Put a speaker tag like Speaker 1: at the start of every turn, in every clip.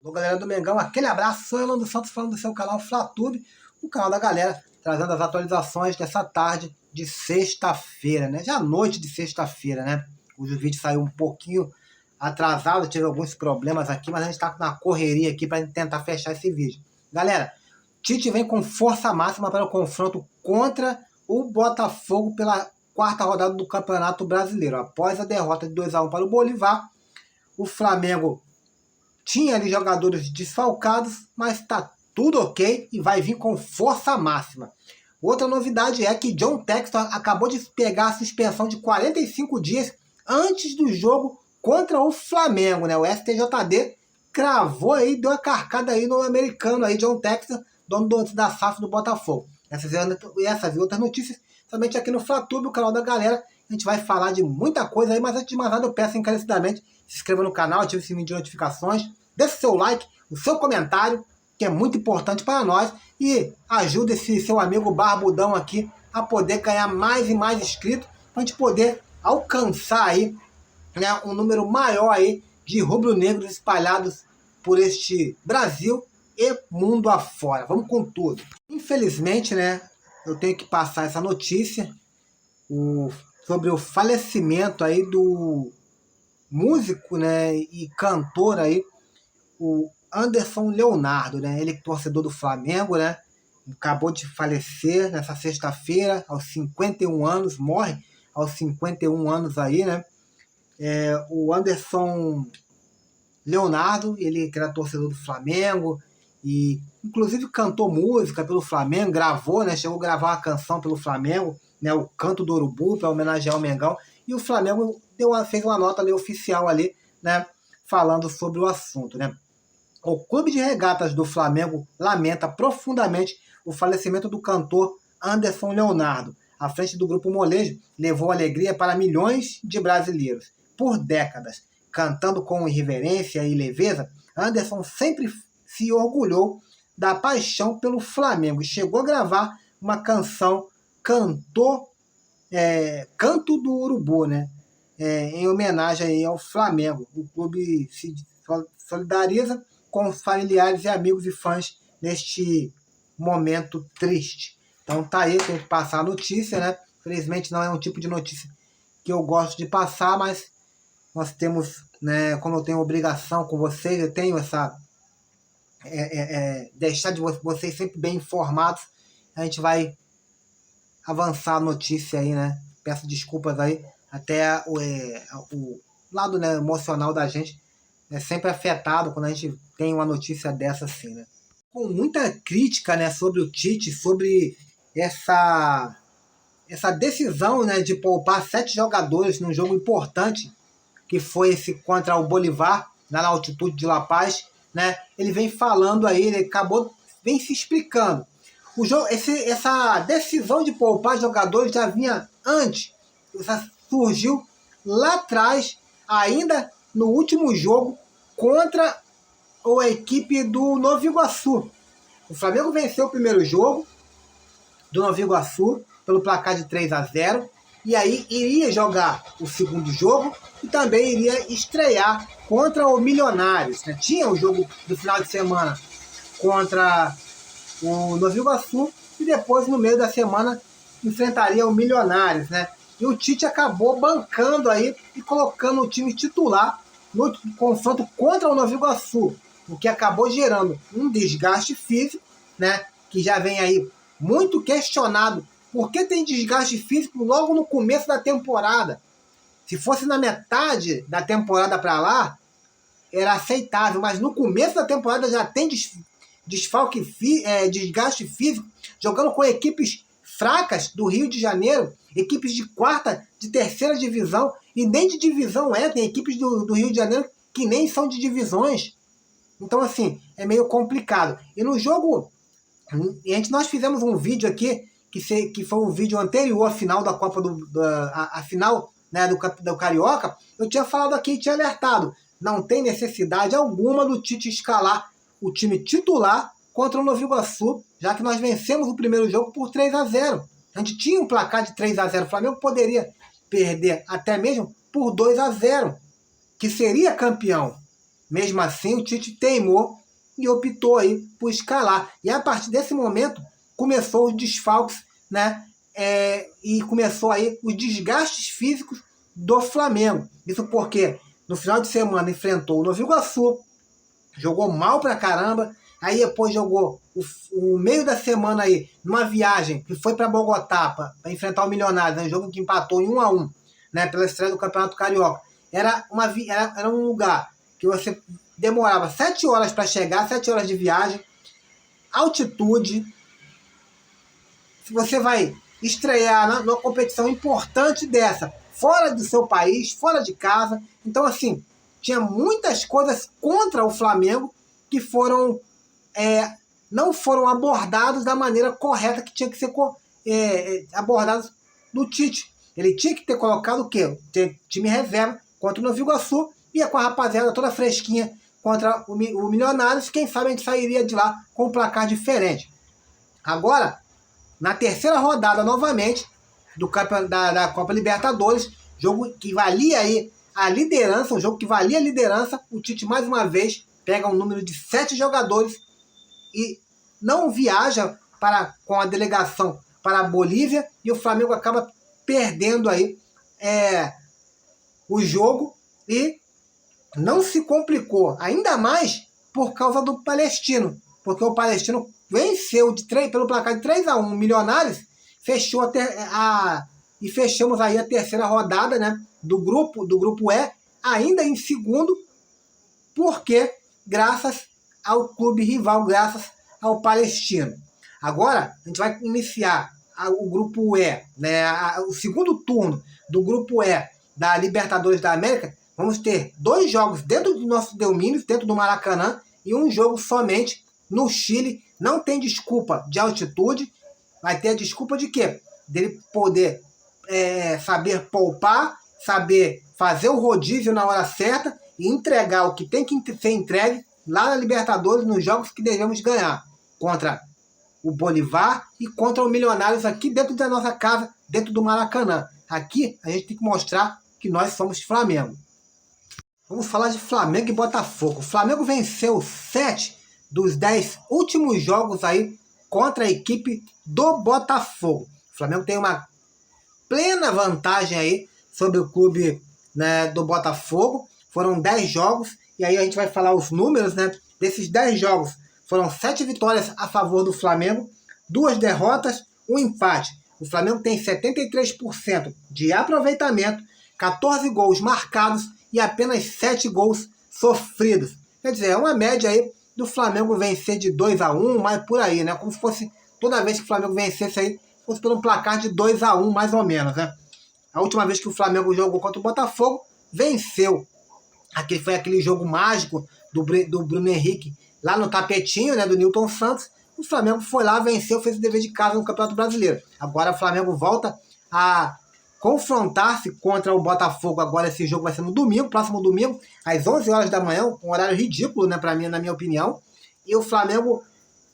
Speaker 1: Alô, galera do Mengão, aquele abraço, sou Orlando Santos falando do seu canal Flatube, o canal da galera, trazendo as atualizações dessa tarde de sexta-feira, né? Já noite de sexta-feira, né? O vídeo saiu um pouquinho atrasado, tive alguns problemas aqui, mas a gente tá na correria aqui para tentar fechar esse vídeo. Galera, Tite vem com força máxima para o confronto contra o Botafogo pela quarta rodada do Campeonato Brasileiro. Após a derrota de 2-1 para o Bolívar, o Flamengo tinha ali jogadores desfalcados, mas está tudo ok e vai vir com força máxima. Outra novidade é que John Textor acabou de pegar a suspensão de 45 dias antes do jogo contra o Flamengo, né? O STJD cravou aí, deu uma carcada aí no americano aí, John Textor, dono da SAF do Botafogo. Essas e outras notícias, somente aqui no Flatube, o canal da galera. A gente vai falar de muita coisa aí, mas antes de mais nada eu peço encarecidamente, se inscreva no canal, ative o sininho de notificações, deixe o seu like, o seu comentário, que é muito importante para nós, e ajude esse seu amigo barbudão aqui a poder ganhar mais e mais inscritos, para a gente poder alcançar aí, né, um número maior aí de rubro-negros espalhados por este Brasil e mundo afora. Vamos com tudo. Infelizmente, né, eu tenho que passar essa notícia sobre o falecimento aí do músico, né, e cantor aí, o Anderson Leonardo, né? Ele é torcedor do Flamengo, né? Acabou de falecer nessa sexta-feira, aos 51 anos, morre aos 51 anos aí, né? O Anderson Leonardo, ele que era torcedor do Flamengo e inclusive cantou música pelo Flamengo, gravou, né? Chegou a gravar uma canção pelo Flamengo, né? O Canto do Urubu, para homenagear o Mengão. E o Flamengo fez uma nota ali oficial ali, né? Falando sobre o assunto, né? O Clube de Regatas do Flamengo lamenta profundamente o falecimento do cantor Anderson Leonardo. À frente do Grupo Molejo, levou alegria para milhões de brasileiros. Por décadas, cantando com irreverência e leveza, Anderson sempre se orgulhou da paixão pelo Flamengo e chegou a gravar uma canção, Canto do Urubu, né? Em homenagem aí ao Flamengo. O clube se solidariza com os familiares e amigos e fãs neste momento triste. Então tá aí, tem que passar a notícia, né? Infelizmente não é um tipo de notícia que eu gosto de passar, mas nós temos, né, como eu tenho obrigação com vocês, eu tenho essa... deixar de vocês sempre bem informados, a gente vai avançar a notícia aí, né? Peço desculpas aí, até o lado, né, emocional da gente é sempre afetado quando a gente tem uma notícia dessa assim, né? Com muita crítica, né, sobre o Tite, sobre essa decisão, né, de poupar 7 jogadores num jogo importante, que foi esse contra o Bolívar, na altitude de La Paz, né? Ele vem falando aí, ele vem se explicando. Essa decisão de poupar jogadores já vinha antes, surgiu lá atrás, ainda no último jogo, contra a equipe do Nova Iguaçu. O Flamengo venceu o primeiro jogo do Nova Iguaçu pelo placar de 3-0, e aí iria jogar o segundo jogo e também iria estrear contra o Milionários, né? Tinha o jogo do final de semana contra o Nova Iguaçu e depois no meio da semana enfrentaria o Milionários, né? E o Tite acabou bancando aí e colocando o time titular no confronto contra o Nova Iguaçu, o que acabou gerando um desgaste físico, né, que já vem aí muito questionado. Por que tem desgaste físico logo no começo da temporada? Se fosse na metade da temporada para lá, era aceitável, mas no começo da temporada já tem desgaste físico, jogando com equipes fracas do Rio de Janeiro, equipes de quarta, de terceira divisão, e nem de divisão tem equipes do Rio de Janeiro que nem são de divisões. Então, assim, é meio complicado. E no jogo, nós fizemos um vídeo aqui, que foi um vídeo anterior à final da Copa a final, né, do Carioca. Eu tinha falado aqui, tinha alertado, não tem necessidade alguma do Tite escalar o time titular contra o Nova Iguaçu, já que nós vencemos o primeiro jogo por 3-0. A gente tinha um placar de 3-0, o Flamengo poderia perder até mesmo por 2-0, que seria campeão, Mesmo assim, o Tite teimou e optou aí por escalar. E a partir desse momento, começou os desfalques, né? E começou aí os desgastes físicos do Flamengo. Isso porque no final de semana enfrentou o Nova Iguaçu, jogou mal pra caramba, aí depois jogou o meio da semana aí numa viagem que foi para Bogotá para enfrentar o Milionários, né? Um jogo que empatou em 1-1, né? Pela estreia do Campeonato Carioca. Era um lugar que você demorava 7 horas para chegar, 7 horas de viagem, altitude. Se você vai estrear numa competição importante dessa, fora do seu país, fora de casa, então assim, tinha muitas coisas contra o Flamengo que não foram abordados da maneira correta que tinha que ser abordados no Tite. Ele tinha que ter colocado o quê? Time reserva contra o Nova Iguaçu, ia com a rapaziada toda fresquinha contra o Milionários, quem sabe a gente sairia de lá com um placar diferente. Agora, na terceira rodada novamente da Copa Libertadores, jogo que valia aí a liderança, um jogo que valia a liderança, o Tite mais uma vez pega um número de 7 jogadores e não viaja com a delegação para a Bolívia, e o Flamengo acaba perdendo aí o jogo e não se complicou, ainda mais por causa do Palestino, porque o Palestino venceu pelo placar de 3-1 o Milionários, e fechamos aí a terceira rodada, né, do grupo E, ainda em segundo, porque graças ao clube rival, graças ao Palestino. Agora, a gente vai iniciar o grupo E, né, o segundo turno do grupo E da Libertadores da América. Vamos ter 2 jogos dentro do nosso domínio, dentro do Maracanã, e um jogo somente no Chile. Não tem desculpa de altitude, vai ter a desculpa de quê? Dele poder saber poupar, saber fazer o rodízio na hora certa e entregar o que tem que ser entregue lá na Libertadores, nos jogos que devemos ganhar, contra o Bolívar e contra o Milionários aqui dentro da nossa casa, dentro do Maracanã. Aqui a gente tem que mostrar que nós somos Flamengo. Vamos falar de Flamengo e Botafogo. O Flamengo venceu 7 dos 10 últimos jogos aí contra a equipe do Botafogo. O Flamengo tem uma plena vantagem aí sobre o clube, né, do Botafogo. Foram 10 jogos, e aí a gente vai falar os números, né? Desses 10 jogos, foram 7 vitórias a favor do Flamengo, 2 derrotas, 1 empate. O Flamengo tem 73% de aproveitamento, 14 gols marcados e apenas 7 gols sofridos. Quer dizer, é uma média aí do Flamengo vencer de 2-1, mas por aí, né? Como se fosse toda vez que o Flamengo vencesse aí, fosse por um placar de 2-1, mais ou menos, né? A última vez que o Flamengo jogou contra o Botafogo, venceu. Foi aquele jogo mágico do Bruno Henrique lá no tapetinho, né, do Nilton Santos. O Flamengo foi lá, venceu, fez o dever de casa no Campeonato Brasileiro. Agora o Flamengo volta a confrontar-se contra o Botafogo. Agora esse jogo vai ser no domingo, próximo domingo, às 11 horas da manhã, um horário ridículo, né, para mim, na minha opinião. E o Flamengo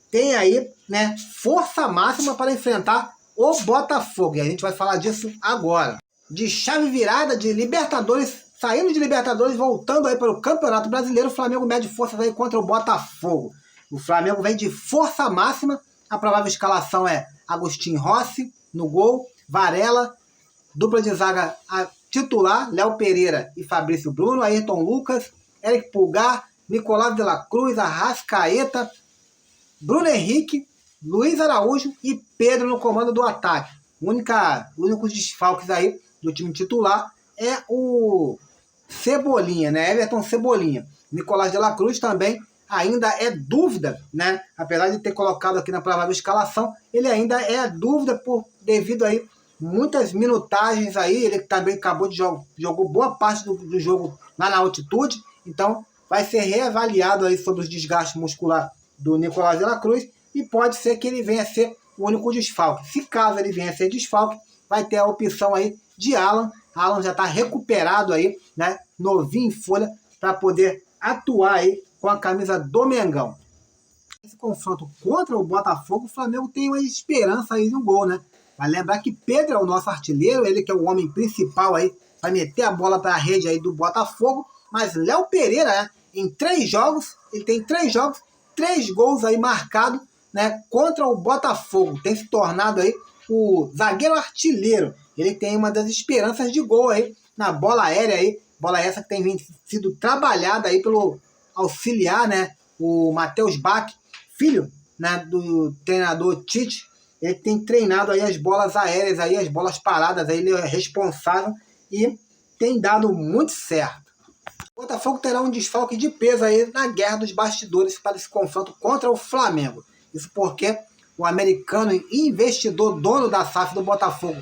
Speaker 1: tem aí, né, força máxima para enfrentar o Botafogo. E a gente vai falar disso agora. De chave virada de Libertadores, saindo de Libertadores, voltando aí para o Campeonato Brasileiro, o Flamengo mede forças aí contra o Botafogo. O Flamengo vem de força máxima. A provável escalação é Agostinho Rossi no gol, Varela, dupla de zaga titular, Léo Pereira e Fabrício Bruno, Ayrton Lucas, Eric Pulgar, Nicolás de la Cruz, Arrascaeta, Bruno Henrique, Luiz Araújo e Pedro no comando do ataque. Únicos desfalques aí do time titular é o Cebolinha, né? Everton Cebolinha. Nicolás de la Cruz também ainda é dúvida, né? Apesar de ter colocado aqui na provável escalação, ele ainda é dúvida devido aí muitas minutagens aí. Ele também acabou de jogou boa parte do jogo lá na altitude, então vai ser reavaliado aí sobre os desgastes musculares do Nicolás de la Cruz, e pode ser que ele venha a ser o único desfalque. Se caso ele venha a ser desfalque, vai ter a opção aí de Alan. Alan já está recuperado aí, né, novinho em folha, para poder atuar aí com a camisa do Mengão. Esse confronto contra o Botafogo, o Flamengo tem uma esperança aí de um gol, né? Vai lembrar que Pedro é o nosso artilheiro, ele que é o homem principal aí, vai meter a bola para a rede aí do Botafogo, mas Léo Pereira, né, em 3 jogos, ele tem 3 jogos, 3 gols aí marcados, né, contra o Botafogo. Tem se tornado aí o zagueiro artilheiro. Ele tem uma das esperanças de gol aí na bola aérea aí, bola essa que tem sido trabalhada aí pelo auxiliar, né, o Matheus Bach, filho, né, do treinador Tite. Ele tem treinado aí as bolas aéreas aí, as bolas paradas aí, ele é responsável e tem dado muito certo. O Botafogo terá um desfalque de peso aí na guerra dos bastidores para esse confronto contra o Flamengo. Isso porque o americano e investidor dono da SAF do Botafogo,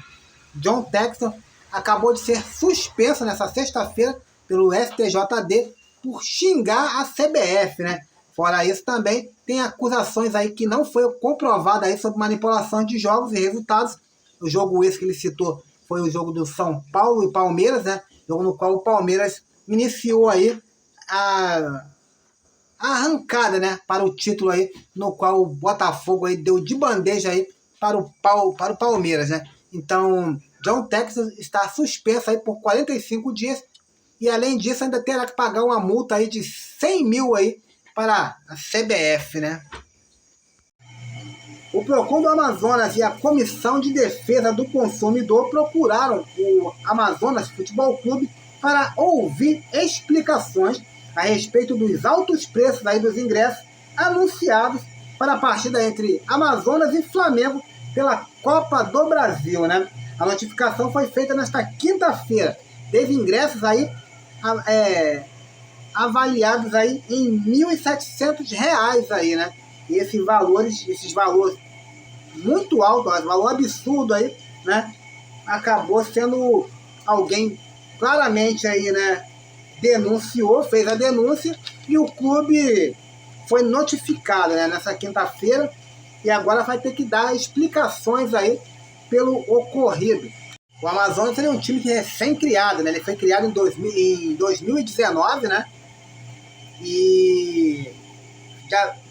Speaker 1: John Textor, acabou de ser suspenso nessa sexta-feira pelo STJD por xingar a CBF, né? Fora isso também tem acusações aí que não foi comprovada aí sobre manipulação de jogos e resultados. O jogo esse que ele citou foi o jogo do São Paulo e Palmeiras, né? Jogo no qual o Palmeiras iniciou aí a arrancada, né, para o título aí, no qual o Botafogo aí deu de bandeja aí para o Palmeiras, né? Então, John Textor está suspenso aí por 45 dias e além disso ainda terá que pagar uma multa aí de 100 mil aí para a CBF, né? O Procon do Amazonas e a Comissão de Defesa do Consumidor procuraram o Amazonas Futebol Clube para ouvir explicações a respeito dos altos preços aí dos ingressos anunciados para a partida entre Amazonas e Flamengo pela Copa do Brasil, né? A notificação foi feita nesta quinta-feira. Teve ingressos aí avaliados aí em R$ 1.700 aí, né? E esses valores muito altos, valor absurdo aí, né? Acabou sendo alguém claramente aí, né? Denunciou, fez a denúncia e o clube foi notificado, né, nessa quinta-feira e agora vai ter que dar explicações aí pelo ocorrido. O Amazonas seria um time que é recém-criado, né? Ele foi criado em 2019, né? E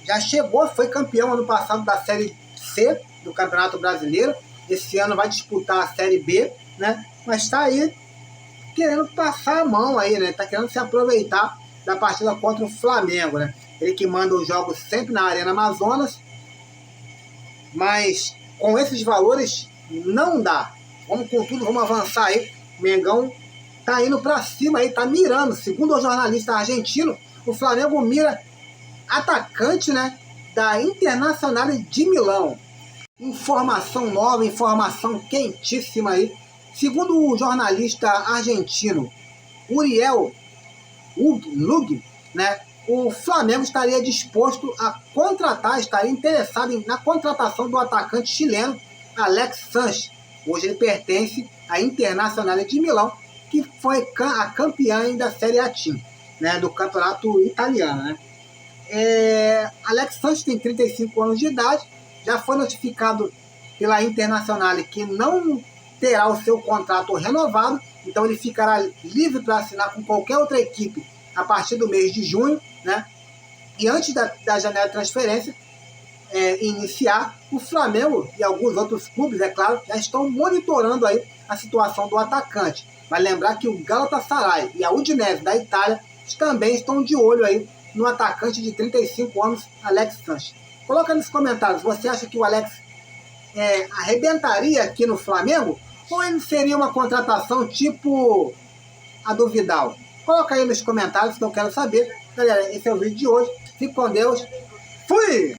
Speaker 1: já chegou, foi campeão ano passado da Série C do Campeonato Brasileiro. Esse ano vai disputar a Série B, né? Mas está aí querendo passar a mão aí, né? Tá querendo se aproveitar da partida contra o Flamengo, né? Ele que manda os jogos sempre na Arena Amazonas, mas com esses valores não dá. Vamos com tudo, vamos avançar aí. O Mengão tá indo pra cima aí, tá mirando. Segundo o jornalista argentino, o Flamengo mira atacante, né, da Internacional de Milão. Informação nova, informação quentíssima aí. Segundo o jornalista argentino Uriel Lug, né, o Flamengo estaria disposto a contratar, estaria interessado na contratação do atacante chileno Alex Sanches. Hoje ele pertence à Internacional de Milão, que foi a campeã da Série A Team, né, do campeonato italiano, né? Alex Sanches tem 35 anos de idade, já foi notificado pela Internacional que não terá o seu contrato renovado, então ele ficará livre para assinar com qualquer outra equipe a partir do mês de junho, né? E antes da janela de transferência iniciar, o Flamengo e alguns outros clubes, é claro, já estão monitorando aí a situação do atacante. Vai lembrar que o Galatasaray e a Udinese da Itália também estão de olho aí no atacante de 35 anos, Alex Sanches. Coloca nos comentários, você acha que o Alex arrebentaria aqui no Flamengo? Ou ele seria uma contratação tipo a do Vidal? Coloca aí nos comentários que eu quero saber. Galera, esse é o vídeo de hoje. Fique com Deus. Fui!